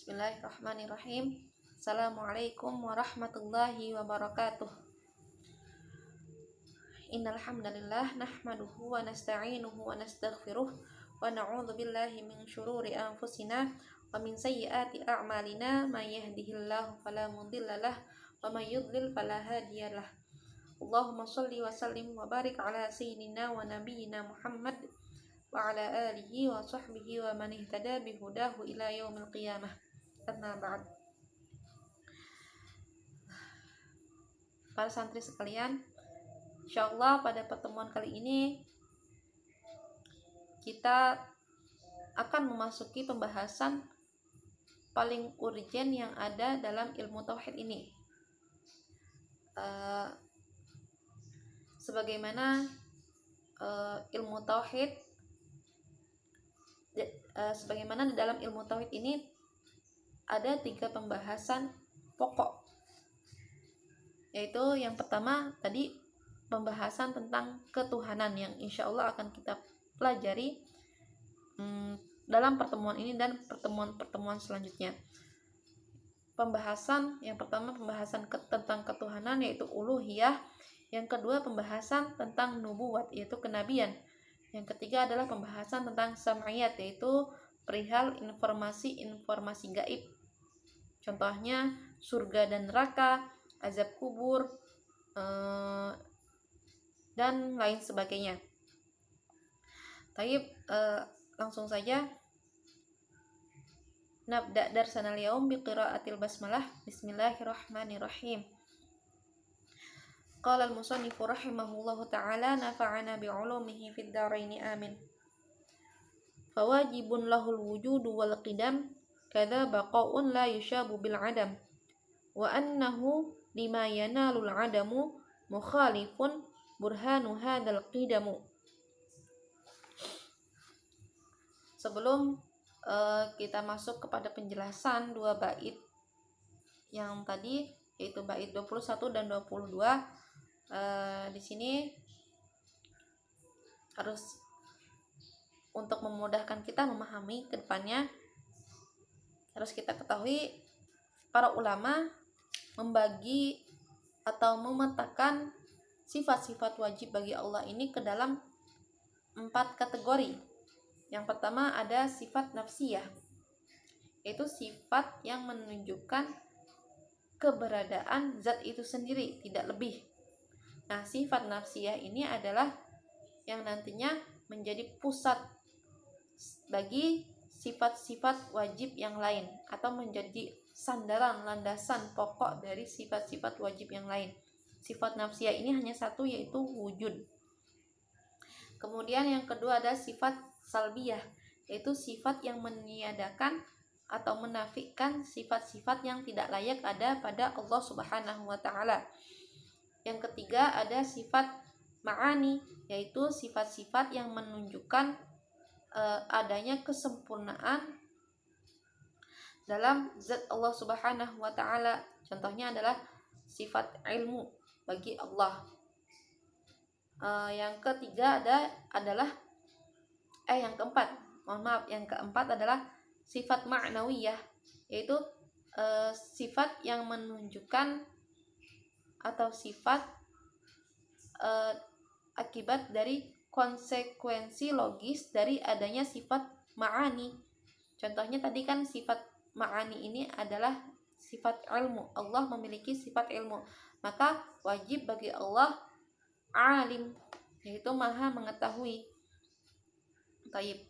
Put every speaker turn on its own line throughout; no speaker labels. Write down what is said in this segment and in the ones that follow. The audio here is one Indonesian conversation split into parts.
Bismillahirrahmanirrahim. Assalamualaikum warahmatullahi wabarakatuh. Innal hamdalillah nahmaduhu wa nasta'inuhu wa nastaghfiruh wa na'udzu billahi min syururi anfusina wa min sayyiati a'malina may yahdihillahu fala mudhillalah wa may yudlil fala hadiyalah. Allahumma shalli wa sallim wa barik ala sayyidina wa nabiyyina Muhammad wa ala alihi wa sahbihi wa man ihtada bihudahu ila yaumil qiyamah. Amma ba'd. Para santri sekalian, insyaallah pada pertemuan kali ini kita akan memasuki pembahasan paling urgen yang ada dalam ilmu tauhid ini. Sebagaimana ilmu tauhid, sebagaimana di dalam ilmu tauhid ini ada 3 pembahasan pokok, yaitu yang pertama tadi pembahasan tentang ketuhanan yang insya Allah akan kita pelajari dalam pertemuan ini dan pertemuan-pertemuan selanjutnya. Pembahasan yang pertama pembahasan tentang ketuhanan yaitu uluhiyah, yang kedua pembahasan tentang nubuwat yaitu kenabian, yang ketiga adalah pembahasan tentang sam'iyat yaitu perihal informasi gaib. Contohnya surga dan neraka, azab kubur, dan lain sebagainya. Taib, langsung saja. Nabda darsana al-yaum biqiraatil basmalah. Bismillahirrahmanirrahim. Qala al-musannifu rahimahullahu ta'ala nafa'ana bi'ulumihi fid dharaini amin. Fawajibun lahul wujudu wal qidam kada baqa'un la yushabu bil adam wa annahu lima yanalul adamu mukhalifun burhanu hadzal qidamu. Sebelum kita masuk kepada penjelasan 2 bait yang tadi yaitu bait 21 dan 22, di sini harus untuk memudahkan kita memahami ke depannya, harus kita ketahui para ulama membagi atau memetakan sifat-sifat wajib bagi Allah ini ke dalam 4 kategori. Yang pertama ada sifat nafsiyah, yaitu sifat yang menunjukkan keberadaan zat itu sendiri, tidak lebih. Nah, sifat nafsiyah ini adalah yang nantinya menjadi pusat bagi sifat-sifat wajib yang lain atau menjadi sandaran landasan pokok dari sifat-sifat wajib yang lain. Sifat nafsiyah ini hanya satu, yaitu wujud. Kemudian yang kedua ada sifat salbiyah, yaitu sifat yang meniadakan atau menafikan sifat-sifat yang tidak layak ada pada Allah Subhanahu wa taala. Yang ketiga ada sifat ma'ani, yaitu sifat-sifat yang menunjukkan adanya kesempurnaan dalam zat Allah Subhanahu wa taala. Contohnya adalah sifat ilmu bagi Allah. Yang ketiga yang keempat adalah sifat ma'nawiyah, yaitu sifat yang menunjukkan atau sifat akibat dari konsekuensi logis dari adanya sifat ma'ani. Contohnya tadi kan sifat ma'ani ini adalah sifat ilmu. Allah memiliki sifat ilmu, maka wajib bagi Allah alim, yaitu maha mengetahui. Taib.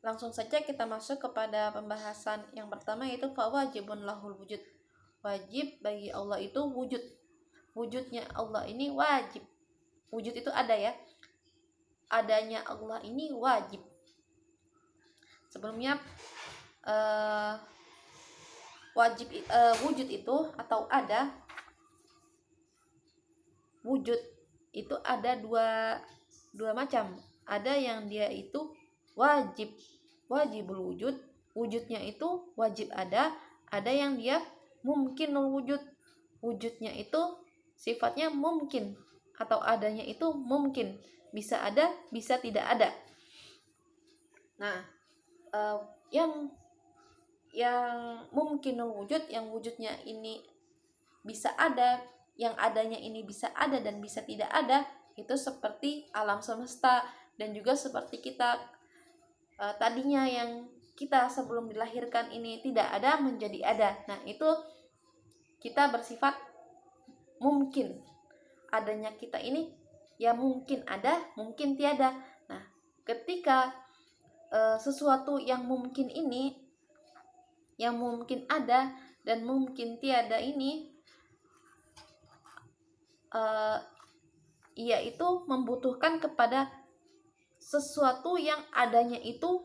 Langsung saja kita masuk kepada pembahasan yang pertama, yaitu fawajibun lahul wujud. Wajib bagi Allah itu wujud. Wujudnya Allah ini wajib. Wujud itu ada ya. Adanya Allah ini wajib. Sebelumnya wujud itu atau ada wujud itu ada dua macam. Ada yang dia itu wajibul wujud, wujudnya itu wajib ada yang dia mungkinul wujud, wujudnya itu sifatnya mungkin atau adanya itu mungkin, bisa ada bisa tidak ada. Nah, uh, yang mungkinul wujud, yang wujudnya ini bisa ada, yang adanya ini bisa ada dan bisa tidak ada, itu seperti alam semesta, dan juga seperti kita tadinya yang kita sebelum dilahirkan ini tidak ada menjadi ada. Nah, itu kita bersifat mungkin. Adanya kita ini ya mungkin ada, mungkin tiada. Nah, ketika sesuatu yang mungkin ini, yang mungkin ada dan mungkin tiada ini, ia itu membutuhkan kepada sesuatu yang adanya itu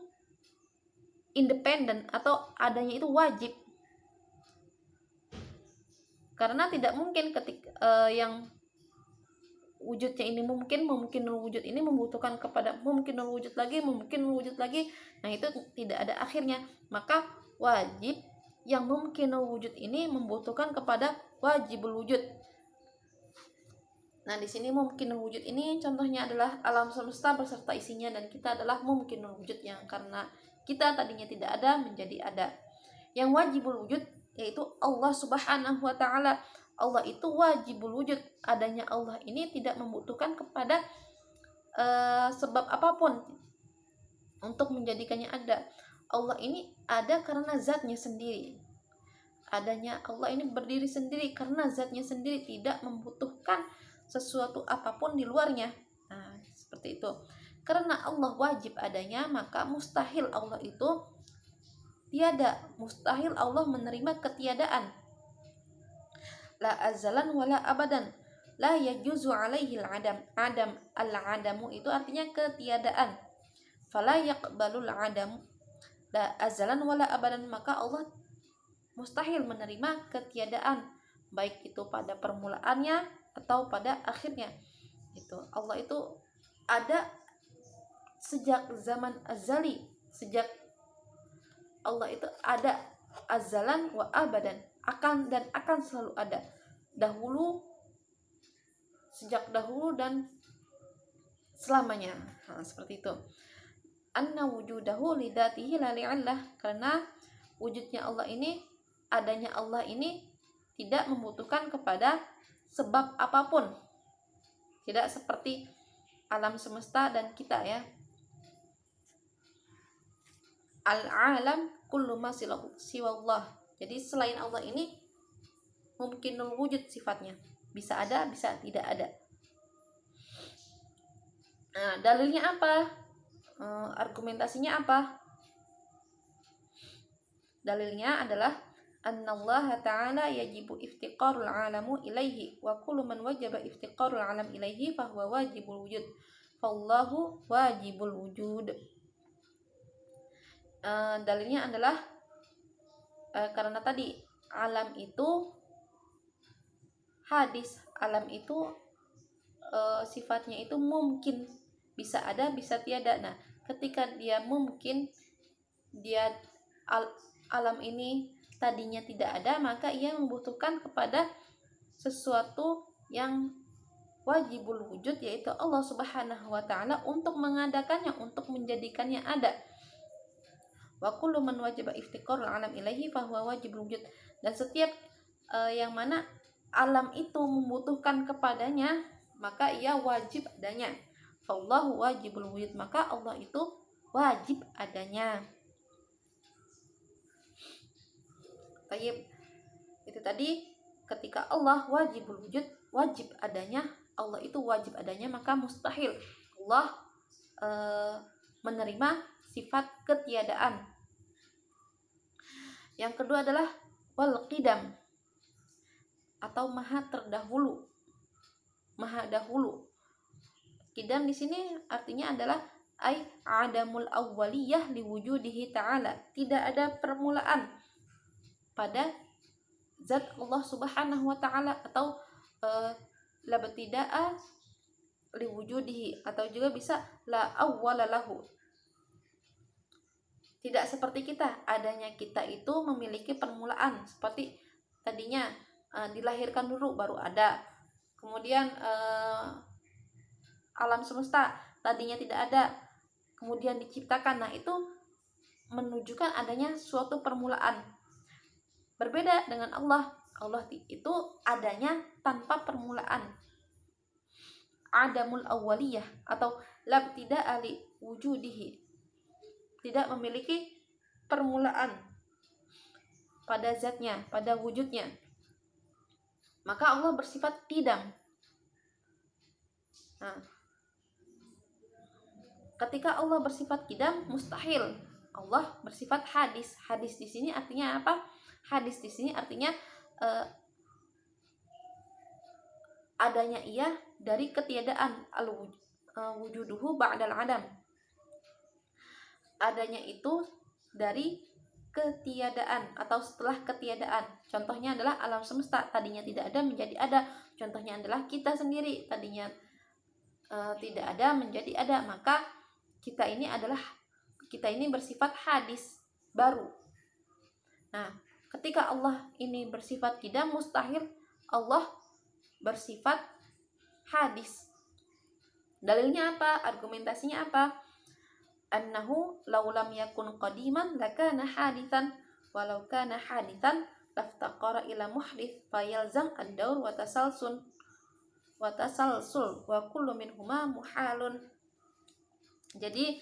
independen atau adanya itu wajib. Karena tidak mungkin ketika yang wujudnya ini mungkin wujud ini membutuhkan kepada mungkin wujud lagi. Nah, itu tidak ada akhirnya. Maka wajib yang mungkin wujud ini membutuhkan kepada wajibul wujud. Nah, di sini mungkin wujud ini contohnya adalah alam semesta beserta isinya, dan kita adalah mungkin wujud yang karena kita tadinya tidak ada menjadi ada. Yang wajibul wujud yaitu Allah Subhanahu wa taala. Allah itu wajibul wujud. Adanya Allah ini tidak membutuhkan kepada sebab apapun untuk menjadikannya ada. Allah ini ada karena zatnya sendiri. Adanya Allah ini berdiri sendiri karena zatnya sendiri, tidak membutuhkan sesuatu apapun di luarnya. Nah, seperti itu. Karena Allah wajib adanya, maka mustahil Allah itu tiada. Mustahil Allah menerima ketiadaan. La azalan wala abadan. La yajuzu alaihi al-adam. Adam, al-adamu itu artinya ketiadaan. Fala yaqbalul adamu. La azalan wala abadan, maka Allah mustahil menerima ketiadaan, baik itu pada permulaannya atau pada akhirnya. Itu Allah itu ada sejak zaman azali. Sejak Allah itu ada azalan wa abadan, akan dan akan selalu ada. Dahulu, sejak dahulu dan selamanya. Nah, seperti itu. Anna wujudahu lidatihi la li'illah, karena wujudnya Allah ini, adanya Allah ini tidak membutuhkan kepada sebab apapun. Tidak seperti alam semesta dan kita ya. Al-alam kullu ma siwallah. Jadi selain Allah ini mungkinul wujud sifatnya. Bisa ada, bisa tidak ada. Nah, dalilnya apa? Argumentasinya apa? Dalilnya adalah annallaha ta'ala yajibu iftiqarul alamu ilaihi, wa kullu man wajaba iftiqarul alam ilaihi fahuwa wajibul wujud, fallahu wajibul wujud. Dalilnya adalah karena tadi alam itu hadis, alam itu sifatnya itu mungkin, bisa ada bisa tiada. Nah, ketika dia mungkin, dia alam ini tadinya tidak ada, maka ia membutuhkan kepada sesuatu yang wajibul wujud, yaitu Allah Subhanahu wa taala, untuk mengadakannya, untuk menjadikannya ada. Wa kullu man wajaba iftiqarul alam ilaihi fahuwa wajibul wujud. Dan setiap yang mana alam itu membutuhkan kepadanya, maka ia wajib adanya. Fallahu wajibul wujud, maka Allah itu wajib adanya. Tayyib. Itu tadi ketika Allah wajibul wujud, wajib adanya, Allah itu wajib adanya, maka mustahil Allah menerima sifat ketiadaan. Yang kedua adalah wal qidam, atau maha terdahulu, maha dahulu. Qidam di sini artinya adalah ai adamul awwaliyah liwujudihi ta'ala, tidak ada permulaan pada zat Allah Subhanahu wa taala, atau la batida'a liwujudihi, atau juga bisa la awwala lahu. Tidak seperti kita, adanya kita itu memiliki permulaan, seperti tadinya dilahirkan dulu baru ada. Kemudian alam semesta tadinya tidak ada, kemudian diciptakan. Nah, itu menunjukkan adanya suatu permulaan. Berbeda dengan Allah. Allah itu adanya tanpa permulaan. Adamul awwaliyah atau labtida'a li wujudihi. Tidak memiliki permulaan pada zatnya, pada wujudnya. Maka Allah bersifat qidam. Nah, ketika Allah bersifat qidam, mustahil Allah bersifat hadis. Hadis di sini artinya apa? Hadis di sini artinya adanya ia dari ketiadaan, wujuduhu ba'dal adam. Adanya itu dari ketiadaan atau setelah ketiadaan. Contohnya adalah alam semesta, tadinya tidak ada menjadi ada. Contohnya adalah kita sendiri, tadinya tidak ada menjadi ada. Maka kita ini bersifat hadis baru. Nah, ketika Allah ini bersifat qidam, mustahil Allah bersifat hadis. Dalilnya apa? Argumentasinya apa? Annahu law lam yakun qadiman lakana hadithan walau kana hadithan laftaqara ila muhdits fayalzam ad-daur wa tasalsul wa kullu minhuma muhalun. Jadi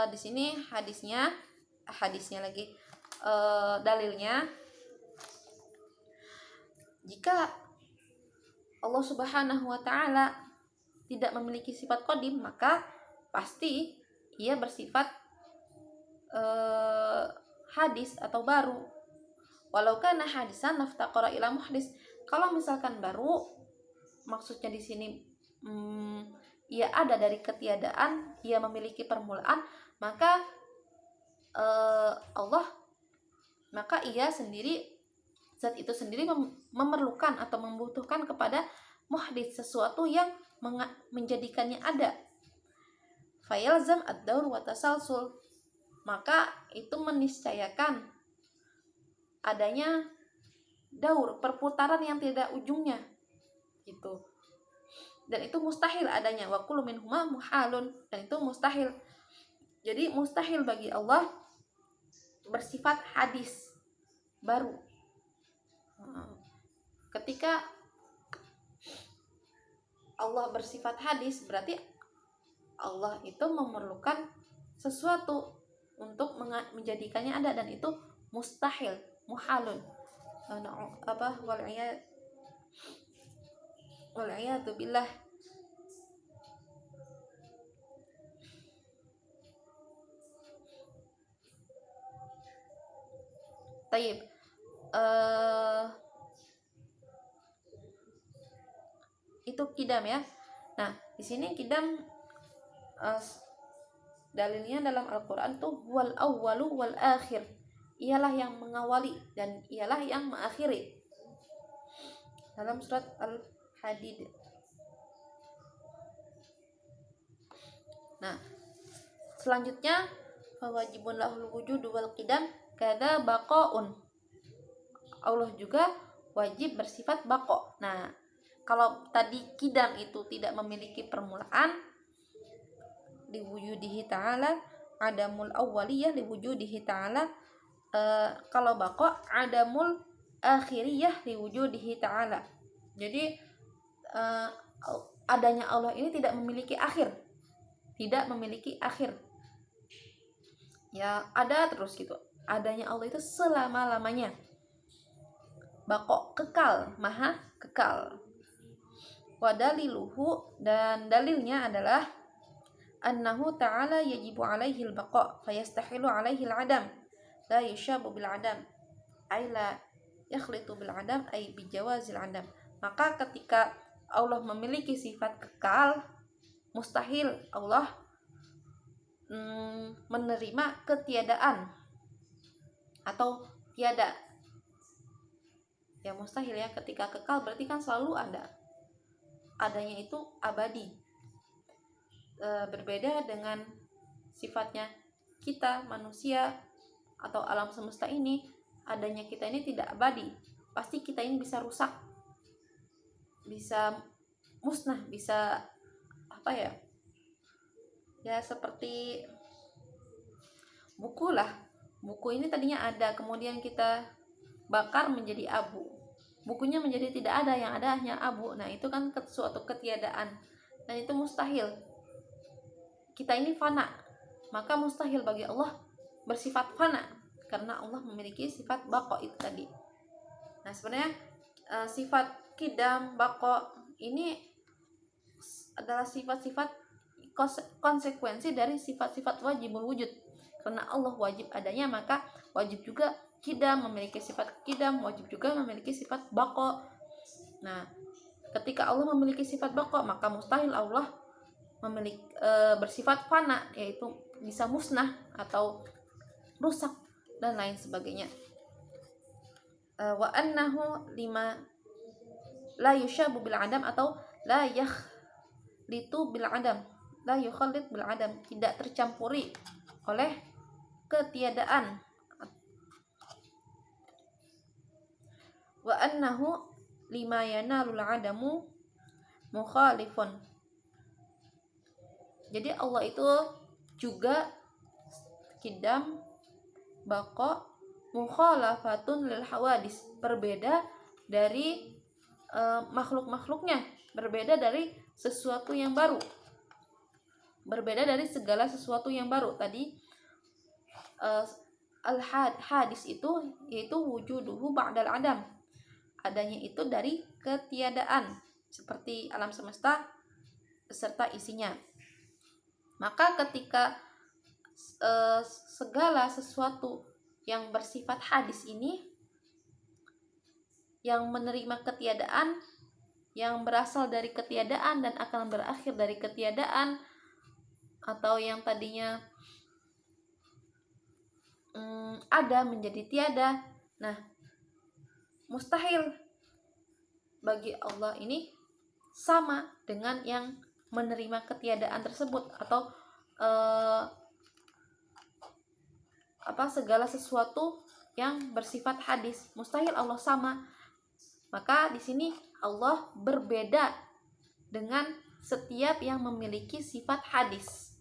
di sini hadisnya lagi dalilnya, jika Allah Subhanahu wa taala tidak memiliki sifat qadim, maka pasti ia bersifat hadis atau baru. Walau kana hadisan naftaqara ila muhdis. Kalau misalkan baru, maksudnya di sini ia ada dari ketiadaan, ia memiliki permulaan, maka ia sendiri, zat itu sendiri memerlukan atau membutuhkan kepada muhdits, sesuatu yang menjadikannya ada. Fayalzam ad-daur wa tasalsul, maka itu meniscayakan adanya daur, perputaran yang tidak ujungnya gitu. Dan itu mustahil adanya. Wa kullu minhuma muhalun, dan itu mustahil. Jadi mustahil bagi Allah bersifat hadis baru. Ketika Allah bersifat hadis, berarti Allah itu memerlukan sesuatu untuk menjadikannya ada, dan itu mustahil, muhalun. Wal'iyadu billah. Taib. Itu qidam ya. Nah, di sini qidam dalilnya dalam Al-Qur'an tuh wal awwalu wal akhir. Ialah yang mengawali dan ialah yang mengakhiri. Dalam surat Al-Hadid. Nah, selanjutnya fawajibun lahul wujudu wal qidam kada baqaun. Allah juga wajib bersifat baqa. Nah, kalau tadi qidam itu tidak memiliki permulaan, liwujudihi ta'ala, adamul awwaliyah liwujudihi ta'ala. Kalau baqa adamul akhiriyah liwujudihi ta'ala. Jadi adanya Allah ini tidak memiliki akhir. Tidak memiliki akhir. Ya, ada terus gitu. Adanya Allah itu selama-lamanya. Baqa, kekal, maha kekal. Wa daliluhu, dan dalilnya adalah annahu ta'ala yajibu alaihi al-baqa fayastahilu alaihi al-adam la yushabu bil adam ay la yakhlitu bil adam ay bijawazil adam. Maka ketika Allah memiliki sifat kekal, mustahil Allah menerima ketiadaan atau tiada. Ya mustahil ya, ketika kekal berarti kan selalu ada. Adanya itu abadi. Berbeda dengan sifatnya kita manusia atau alam semesta ini, adanya kita ini tidak abadi. Pasti kita ini bisa rusak, bisa musnah, bisa apa ya? Ya seperti buku lah. Buku ini tadinya ada, kemudian kita bakar menjadi abu. Bukunya menjadi tidak ada, yang ada hanya abu. Nah, itu kan suatu ketiadaan. Dan itu mustahil. Kita ini fana. Maka mustahil bagi Allah bersifat fana. Karena Allah memiliki sifat baqo itu tadi. Nah, sebenarnya sifat kidam, baqo ini adalah sifat-sifat konsekuensi dari sifat-sifat wajibul wujud. Karena Allah wajib adanya, maka wajib juga kidam, memiliki sifat kidam, wajib juga memiliki sifat baqo. Nah, ketika Allah memiliki sifat baqo, maka mustahil Allah memiliki bersifat fana, yaitu bisa musnah atau rusak dan lain sebagainya. Wa annahu lima la yushabu bil adam atau la yakhlitu bil adam, la yukhallit bil adam, tidak tercampuri oleh ketiadaan. Wa annahu lima yanalul adamu mukhalifun. Jadi Allah itu juga kidam, baqo, mukhalafatun lil hawadis, berbeda dari makhluk-makhluknya, berbeda dari sesuatu yang baru, berbeda dari segala sesuatu yang baru. Tadi al-hadis itu yaitu wujuduhu ba'dal adam, adanya itu dari ketiadaan, seperti alam semesta beserta isinya. Maka ketika segala sesuatu yang bersifat hadis ini, yang menerima ketiadaan, yang berasal dari ketiadaan dan akan berakhir dari ketiadaan, atau yang tadinya ada menjadi tiada. Nah, mustahil bagi Allah ini sama dengan yang menerima ketiadaan tersebut, atau segala sesuatu yang bersifat hadis. Mustahil Allah sama. Maka di sini Allah berbeda dengan setiap yang memiliki sifat hadis.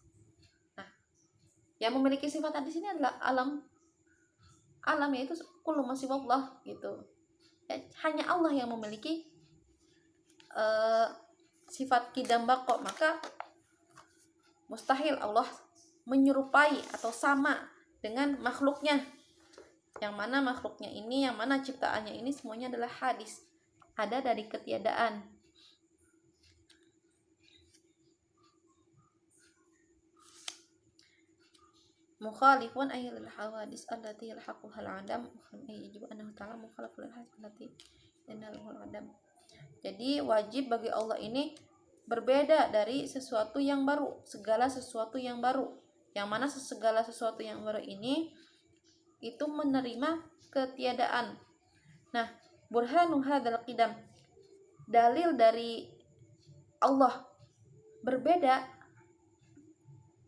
Nah, yang memiliki sifat hadis ini adalah alam, yaitu kullu ma siwallah gitu. Ya, hanya Allah yang memiliki sifat kidam baqo, maka mustahil Allah menyerupai atau sama dengan makhluknya. Yang mana makhluknya ini, yang mana ciptaannya ini semuanya adalah hadis, ada dari ketiadaan. Mukhalifun ayyul hawadis allati yalhaquha al-adam, yajibu annahu ta'ala mukhalifun lil hadis allati yanaluhu al-adam. Jadi wajib bagi Allah ini berbeda dari sesuatu yang baru, segala sesuatu yang baru. Yang mana segala sesuatu yang baru ini itu menerima ketiadaan. Nah, burhanu hadzal qidam, dalil dari Allah berbeda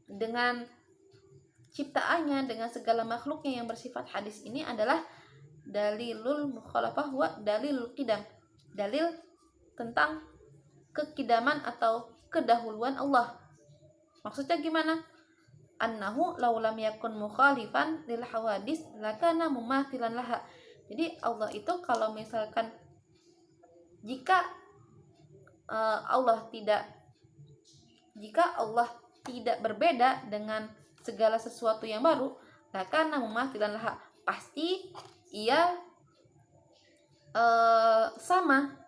dengan ciptaannya, dengan segala makhluknya yang bersifat hadis ini adalah dalilul mukhalafah wa dalilul qidam, dalil tentang kekidaman atau kedahuluan Allah. Maksudnya gimana? Annahu law lam yakun mukhalifan lil hawadis lakana mumathilan laha. Jadi Allah itu kalau misalkan jika Allah tidak berbeda dengan segala sesuatu yang baru, lakana mumathilan laha, pasti ia sama,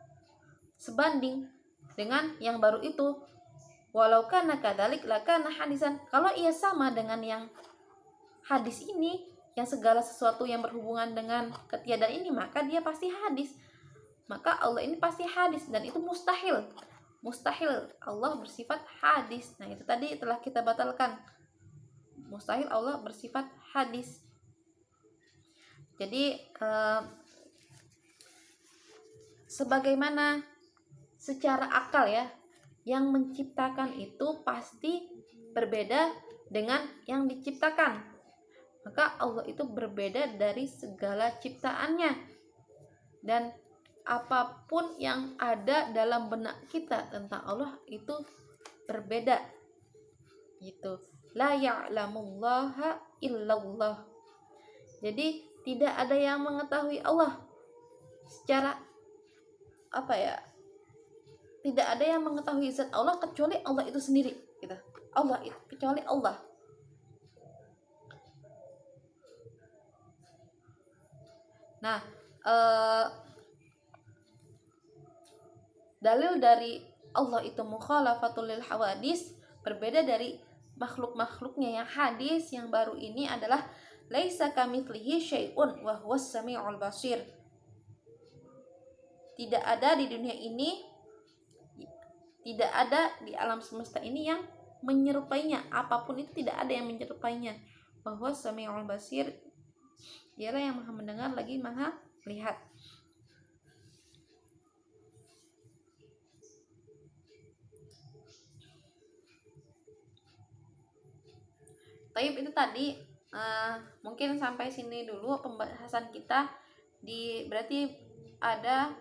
sebanding dengan yang baru itu. Walau kana kadzalik lakana hadisan, kalau ia sama dengan yang hadis ini, yang segala sesuatu yang berhubungan dengan ketiadaan ini, maka dia pasti hadis. Maka Allah ini pasti hadis, dan itu mustahil Allah bersifat hadis. Nah, itu tadi telah kita batalkan, mustahil Allah bersifat hadis. Jadi sebagaimana secara akal ya, yang menciptakan itu pasti berbeda dengan yang diciptakan. Maka Allah itu berbeda dari segala ciptaannya. Dan apapun yang ada dalam benak kita tentang Allah itu berbeda. Gitu. La ya'lamullaha illallah. Jadi tidak ada yang mengetahui Allah secara apa ya? Tidak ada yang mengetahui zat Allah kecuali Allah itu sendiri, gitu. Allah itu kecuali Allah. Nah, dalil dari Allah itu mukhalafatul lil hawadis, berbeda dari makhluk-makhluknya yang hadis yang baru ini adalah laisa kamitslihi syai'un wa huwas samiul basir. Tidak ada di dunia ini, tidak ada di alam semesta ini yang menyerupainya, apapun itu tidak ada yang menyerupainya. Bahwa samiul basir, dialah yang maha mendengar lagi maha melihat. Taib itu tadi mungkin sampai sini dulu pembahasan kita. Berarti ada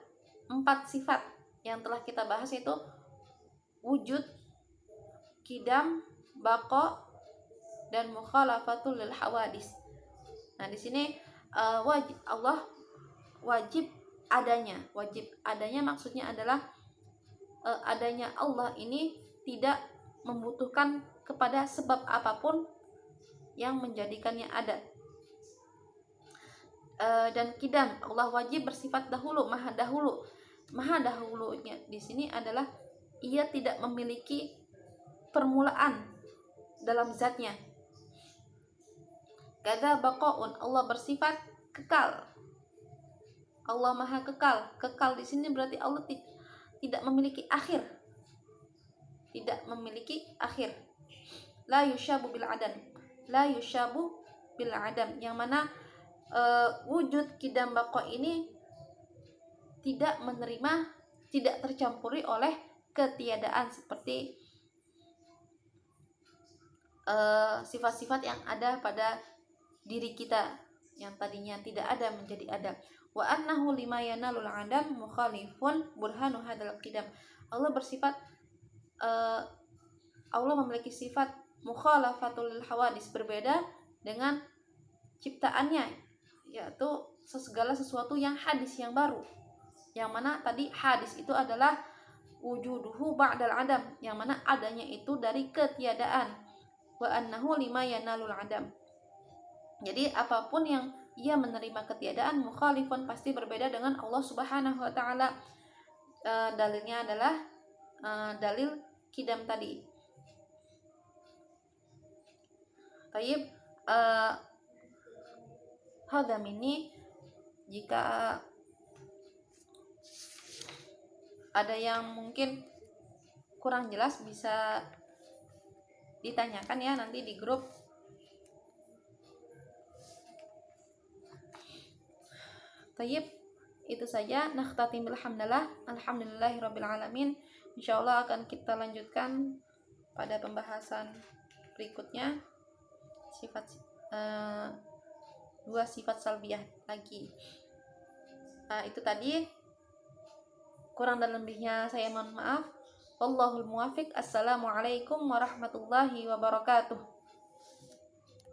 4 sifat yang telah kita bahas, yaitu wujud, qidam, baqa, dan mukhalafatul lil hawadis. Nah, di sini Allah wajib adanya. Wajib adanya maksudnya adalah adanya Allah ini tidak membutuhkan kepada sebab apapun yang menjadikannya ada. Dan qidam, Allah wajib bersifat dahulu, maha dahulu. Maha dahulunya di sini adalah ia tidak memiliki permulaan dalam zatnya. Kada baqaun, Allah bersifat kekal. Allah maha kekal. Kekal di sini berarti Allah tidak memiliki akhir. Tidak memiliki akhir. La yusyabu bil adam. La yusyabu bil adam, yang mana wujud qidam baqa ini tidak menerima, tidak tercampuri oleh ketiadaan, seperti sifat-sifat yang ada pada diri kita yang tadinya tidak ada menjadi ada. Wa annahu lima yanalul adam mukhalifun burhanu hadal qidam. Allah bersifat Allah memiliki sifat mukhalafatul hawadis, berbeda dengan ciptaannya, yaitu segala sesuatu yang hadis, yang baru. Yang mana tadi hadis itu adalah wujuduhu ba'dal adam, yang mana adanya itu dari ketiadaan. Wa annahu lima yanalul adam. Jadi apapun yang ia menerima ketiadaan, mukhalifun, pasti berbeda dengan Allah Subhanahu wa taala. Dalilnya adalah dalil qidam tadi. Taib hadam ini, jika ada yang mungkin kurang jelas bisa ditanyakan ya nanti di grup. Taib, itu saja. Nakhtatimul hamdalah. Alhamdulillahirabbil alamin. Insyaallah akan kita lanjutkan pada pembahasan berikutnya dua sifat salbiyah lagi. Itu tadi. Kurang dan lebihnya saya mohon maaf. Wallahul muwafiq. Assalamualaikum warahmatullahi wabarakatuh.